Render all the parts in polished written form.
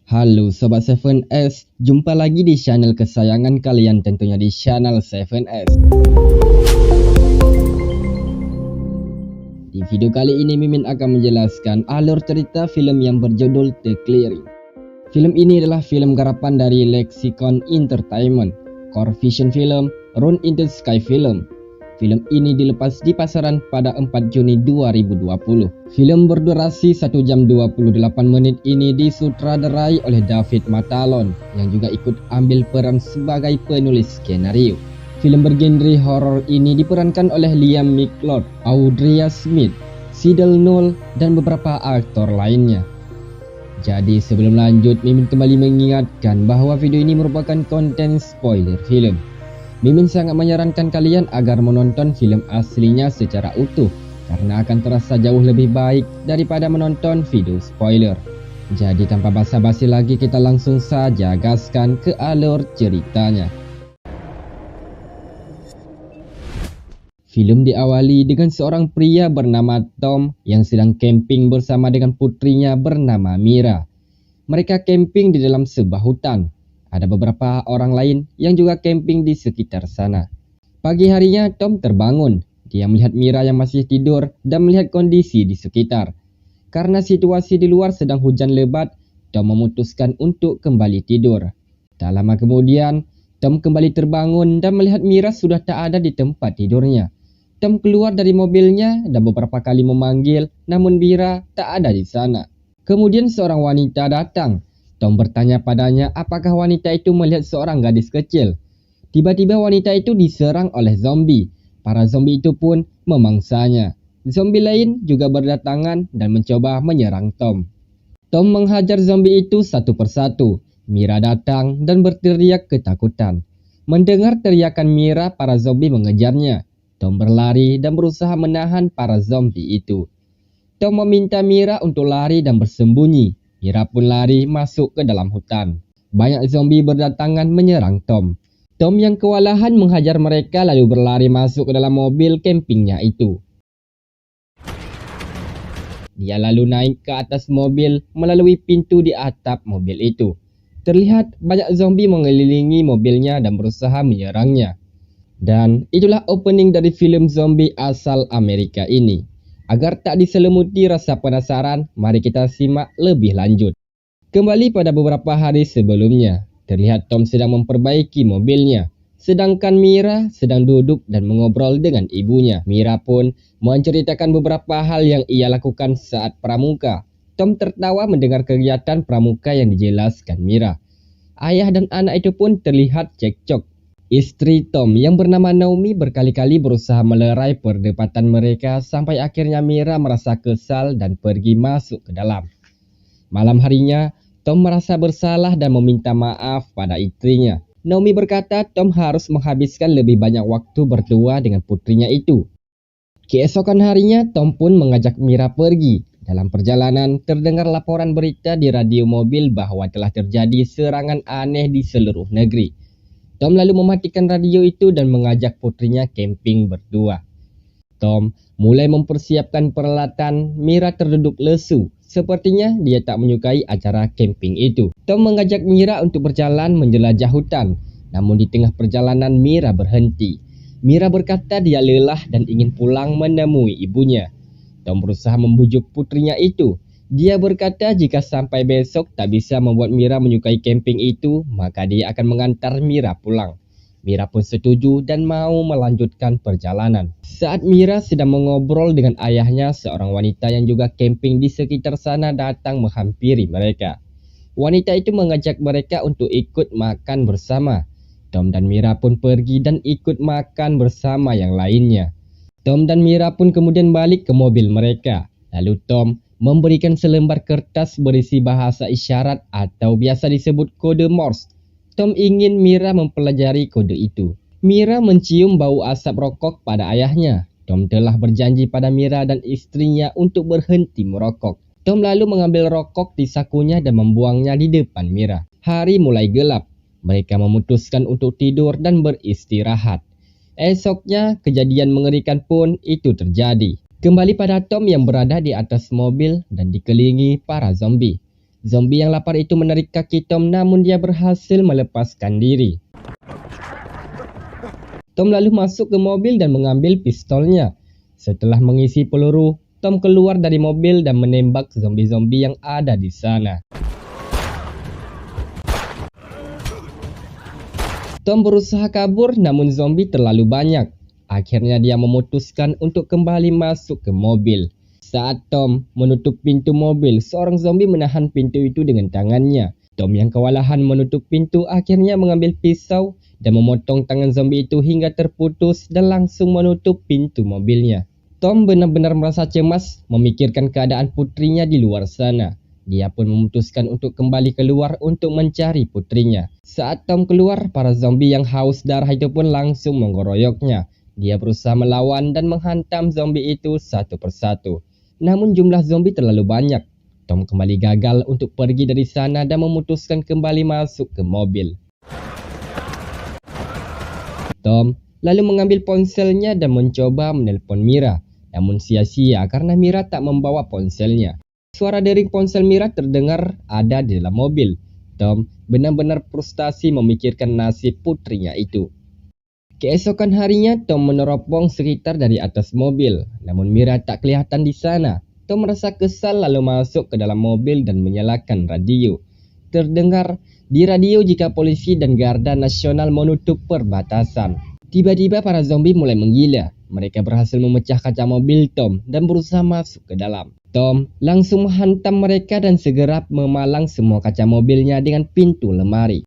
Halo Sobat 7S, jumpa lagi di channel kesayangan kalian, tentunya di channel 7S. Di video kali ini Mimin akan menjelaskan alur cerita film yang berjudul The Clearing. Film ini adalah film garapan dari Lexicon Entertainment, Core Vision Film, Run in the Sky Film. Film ini dilepas di pasaran pada 4 Juni 2020. Film berdurasi 1 jam 28 menit ini disutradarai oleh David Matalon yang juga ikut ambil peran sebagai penulis skenario. Film bergenre horor ini diperankan oleh Liam Micklord, Audrey Smith, Cydel Null, dan beberapa aktor lainnya. Jadi sebelum lanjut, Mimin kembali mengingatkan bahwa video ini merupakan konten spoiler film. Mimin sangat menyarankan kalian agar menonton film aslinya secara utuh karena akan terasa jauh lebih baik daripada menonton video spoiler. Jadi tanpa basa-basi lagi, kita langsung saja gaskan ke alur ceritanya. Film diawali dengan seorang pria bernama Tom yang sedang camping bersama dengan putrinya bernama Mira. Mereka camping di dalam sebuah hutan. Ada beberapa orang lain yang juga camping di sekitar sana. Pagi harinya Tom terbangun. Dia melihat Mira yang masih tidur dan melihat kondisi di sekitar. Karena situasi di luar sedang hujan lebat, Tom memutuskan untuk kembali tidur. Tak lama kemudian, Tom kembali terbangun dan melihat Mira sudah tak ada di tempat tidurnya. Tom keluar dari mobilnya dan beberapa kali memanggil, namun Mira tak ada di sana. Kemudian seorang wanita datang. Tom bertanya padanya apakah wanita itu melihat seorang gadis kecil. Tiba-tiba wanita itu diserang oleh zombie. Para zombie itu pun memangsanya. Zombie lain juga berdatangan dan mencoba menyerang Tom. Tom menghajar zombie itu satu persatu. Mira datang dan berteriak ketakutan. Mendengar teriakan Mira, para zombie mengejarnya. Tom berlari dan berusaha menahan para zombie itu. Tom meminta Mira untuk lari dan bersembunyi. Mira pun lari masuk ke dalam hutan. Banyak zombie berdatangan menyerang Tom. Tom yang kewalahan menghajar mereka lalu berlari masuk ke dalam mobil campingnya itu. Dia lalu naik ke atas mobil melalui pintu di atap mobil itu. Terlihat banyak zombie mengelilingi mobilnya dan berusaha menyerangnya. Dan itulah opening dari film zombie asal Amerika ini. Agar tak diselimuti rasa penasaran, mari kita simak lebih lanjut. Kembali pada beberapa hari sebelumnya, terlihat Tom sedang memperbaiki mobilnya. Sedangkan Mira sedang duduk dan mengobrol dengan ibunya. Mira pun menceritakan beberapa hal yang ia lakukan saat pramuka. Tom tertawa mendengar kegiatan pramuka yang dijelaskan Mira. Ayah dan anak itu pun terlihat cekcok. Istri Tom yang bernama Naomi berkali-kali berusaha melerai perdebatan mereka sampai akhirnya Mira merasa kesal dan pergi masuk ke dalam. Malam harinya, Tom merasa bersalah dan meminta maaf pada istrinya. Naomi berkata Tom harus menghabiskan lebih banyak waktu berdua dengan putrinya itu. Keesokan harinya, Tom pun mengajak Mira pergi. Dalam perjalanan, terdengar laporan berita di radio mobil bahwa telah terjadi serangan aneh di seluruh negeri. Tom lalu mematikan radio itu dan mengajak putrinya camping berdua. Tom mulai mempersiapkan peralatan. Mira terduduk lesu. Sepertinya dia tak menyukai acara camping itu. Tom mengajak Mira untuk berjalan menjelajah hutan. Namun di tengah perjalanan Mira berhenti. Mira berkata dia lelah dan ingin pulang menemui ibunya. Tom berusaha membujuk putrinya itu. Dia berkata jika sampai besok tak bisa membuat Mira menyukai camping itu, maka dia akan mengantar Mira pulang. Mira pun setuju dan mau melanjutkan perjalanan. Saat Mira sedang mengobrol dengan ayahnya, seorang wanita yang juga camping di sekitar sana datang menghampiri mereka. Wanita itu mengajak mereka untuk ikut makan bersama. Tom dan Mira pun pergi dan ikut makan bersama yang lainnya. Tom dan Mira pun kemudian balik ke mobil mereka. Lalu Tom memberikan selembar kertas berisi bahasa isyarat atau biasa disebut kode Morse. Tom ingin Mira mempelajari kode itu. Mira mencium bau asap rokok pada ayahnya. Tom telah berjanji pada Mira dan istrinya untuk berhenti merokok. Tom lalu mengambil rokok di sakunya dan membuangnya di depan Mira. Hari mulai gelap. Mereka memutuskan untuk tidur dan beristirahat. Esoknya, kejadian mengerikan pun itu terjadi. Kembali pada Tom yang berada di atas mobil dan dikelilingi para zombie. Zombie yang lapar itu menarik kaki Tom, namun dia berhasil melepaskan diri. Tom lalu masuk ke mobil dan mengambil pistolnya. Setelah mengisi peluru, Tom keluar dari mobil dan menembak zombie-zombie yang ada di sana. Tom berusaha kabur, namun zombie terlalu banyak. Akhirnya dia memutuskan untuk kembali masuk ke mobil. Saat Tom menutup pintu mobil, seorang zombie menahan pintu itu dengan tangannya. Tom yang kewalahan menutup pintu akhirnya mengambil pisau dan memotong tangan zombie itu hingga terputus dan langsung menutup pintu mobilnya. Tom benar-benar merasa cemas memikirkan keadaan putrinya di luar sana. Dia pun memutuskan untuk kembali keluar untuk mencari putrinya. Saat Tom keluar, para zombie yang haus darah itu pun langsung menggoroyoknya. Dia berusaha melawan dan menghantam zombie itu satu persatu. Namun jumlah zombie terlalu banyak. Tom kembali gagal untuk pergi dari sana dan memutuskan kembali masuk ke mobil. Tom lalu mengambil ponselnya dan mencoba menelpon Mira. Namun sia-sia karena Mira tak membawa ponselnya. Suara dering ponsel Mira terdengar ada di dalam mobil. Tom benar-benar frustasi memikirkan nasib putrinya itu. Keesokan harinya, Tom meneropong sekitar dari atas mobil. Namun Mira tak kelihatan di sana. Tom merasa kesal lalu masuk ke dalam mobil dan menyalakan radio. Terdengar di radio jika polisi dan garda nasional menutup perbatasan. Tiba-tiba para zombie mulai menggila. Mereka berhasil memecah kaca mobil Tom dan berusaha masuk ke dalam. Tom langsung menghantam mereka dan segera memalang semua kaca mobilnya dengan pintu lemari.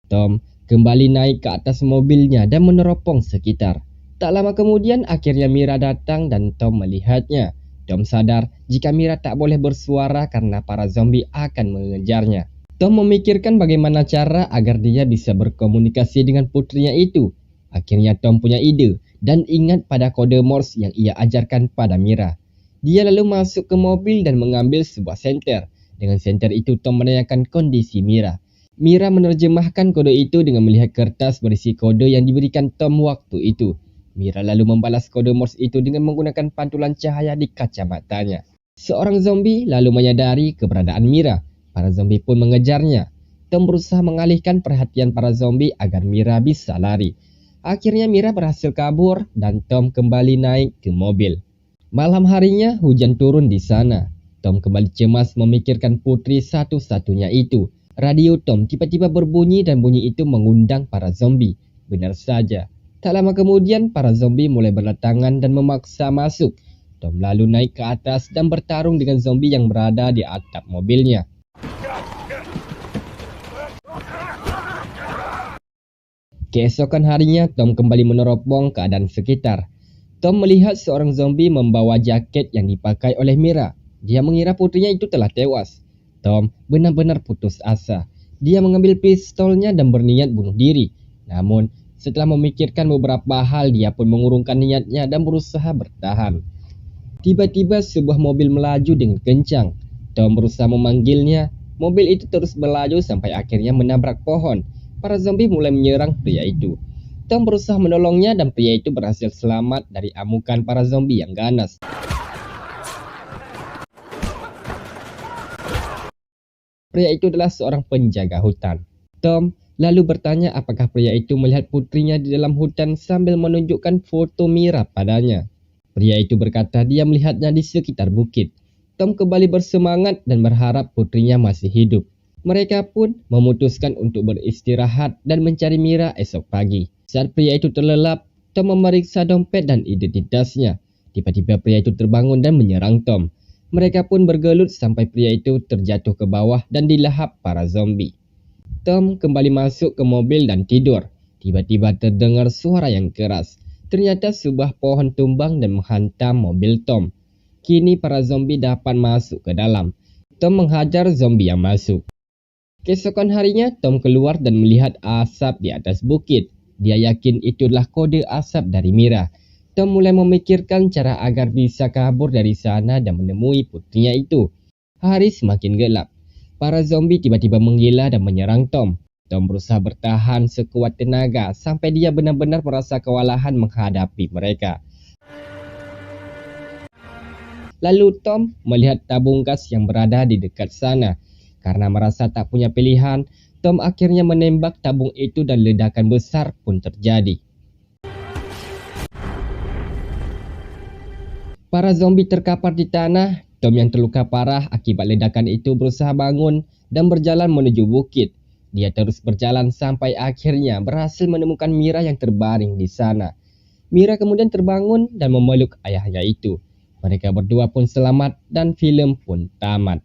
Tom kembali naik ke atas mobilnya dan meneropong sekitar. Tak lama kemudian akhirnya Mira datang dan Tom melihatnya. Tom sadar jika Mira tak boleh bersuara karena para zombie akan mengejarnya. Tom memikirkan bagaimana cara agar dia bisa berkomunikasi dengan putrinya itu. Akhirnya Tom punya ide dan ingat pada kode Morse yang ia ajarkan pada Mira. Dia lalu masuk ke mobil dan mengambil sebuah senter. Dengan senter itu Tom menanyakan kondisi Mira. Mira menerjemahkan kode itu dengan melihat kertas berisi kode yang diberikan Tom waktu itu. Mira lalu membalas kode Morse itu dengan menggunakan pantulan cahaya di kacamatanya. Seorang zombie lalu menyadari keberadaan Mira. Para zombie pun mengejarnya. Tom berusaha mengalihkan perhatian para zombie agar Mira bisa lari. Akhirnya Mira berhasil kabur dan Tom kembali naik ke mobil. Malam harinya hujan turun di sana. Tom kembali cemas memikirkan putri satu-satunya itu. Radio Tom tiba-tiba berbunyi dan bunyi itu mengundang para zombie. Benar saja. Tak lama kemudian para zombie mulai berdatangan dan memaksa masuk. Tom lalu naik ke atas dan bertarung dengan zombie yang berada di atap mobilnya. Keesokan harinya Tom kembali meneropong keadaan sekitar. Tom melihat seorang zombie membawa jaket yang dipakai oleh Mira. Dia mengira putrinya itu telah tewas. Tom benar-benar putus asa. Dia mengambil pistolnya dan berniat bunuh diri. Namun setelah memikirkan beberapa hal, dia pun mengurungkan niatnya dan berusaha bertahan. Tiba-tiba sebuah mobil melaju dengan kencang. Tom berusaha memanggilnya. Mobil itu terus melaju sampai akhirnya menabrak pohon. Para zombie mulai menyerang pria itu. Tom berusaha menolongnya dan pria itu berhasil selamat dari amukan para zombie yang ganas. Pria itu adalah seorang penjaga hutan. Tom lalu bertanya apakah pria itu melihat putrinya di dalam hutan sambil menunjukkan foto Mira padanya. Pria itu berkata dia melihatnya di sekitar bukit. Tom kembali bersemangat dan berharap putrinya masih hidup. Mereka pun memutuskan untuk beristirahat dan mencari Mira esok pagi. Saat pria itu terlelap, Tom memeriksa dompet dan identitasnya. Tiba-tiba pria itu terbangun dan menyerang Tom. Mereka pun bergelut sampai pria itu terjatuh ke bawah dan dilahap para zombie. Tom kembali masuk ke mobil dan tidur. Tiba-tiba terdengar suara yang keras. Ternyata sebuah pohon tumbang dan menghantam mobil Tom. Kini para zombie dapat masuk ke dalam. Tom menghajar zombie yang masuk. Keesokan harinya, Tom keluar dan melihat asap di atas bukit. Dia yakin itu adalah kode asap dari Mira. Tom mulai memikirkan cara agar bisa kabur dari sana dan menemui putrinya itu. Hari semakin gelap. Para zombie tiba-tiba menggila dan menyerang Tom. Tom berusaha bertahan sekuat tenaga sampai dia benar-benar merasa kewalahan menghadapi mereka. Lalu Tom melihat tabung gas yang berada di dekat sana. Karena merasa tak punya pilihan, Tom akhirnya menembak tabung itu dan ledakan besar pun terjadi. Para zombie terkapar di tanah. Tom yang terluka parah akibat ledakan itu berusaha bangun dan berjalan menuju bukit. Dia terus berjalan sampai akhirnya berhasil menemukan Mira yang terbaring di sana. Mira kemudian terbangun dan memeluk ayahnya itu. Mereka berdua pun selamat dan filem pun tamat.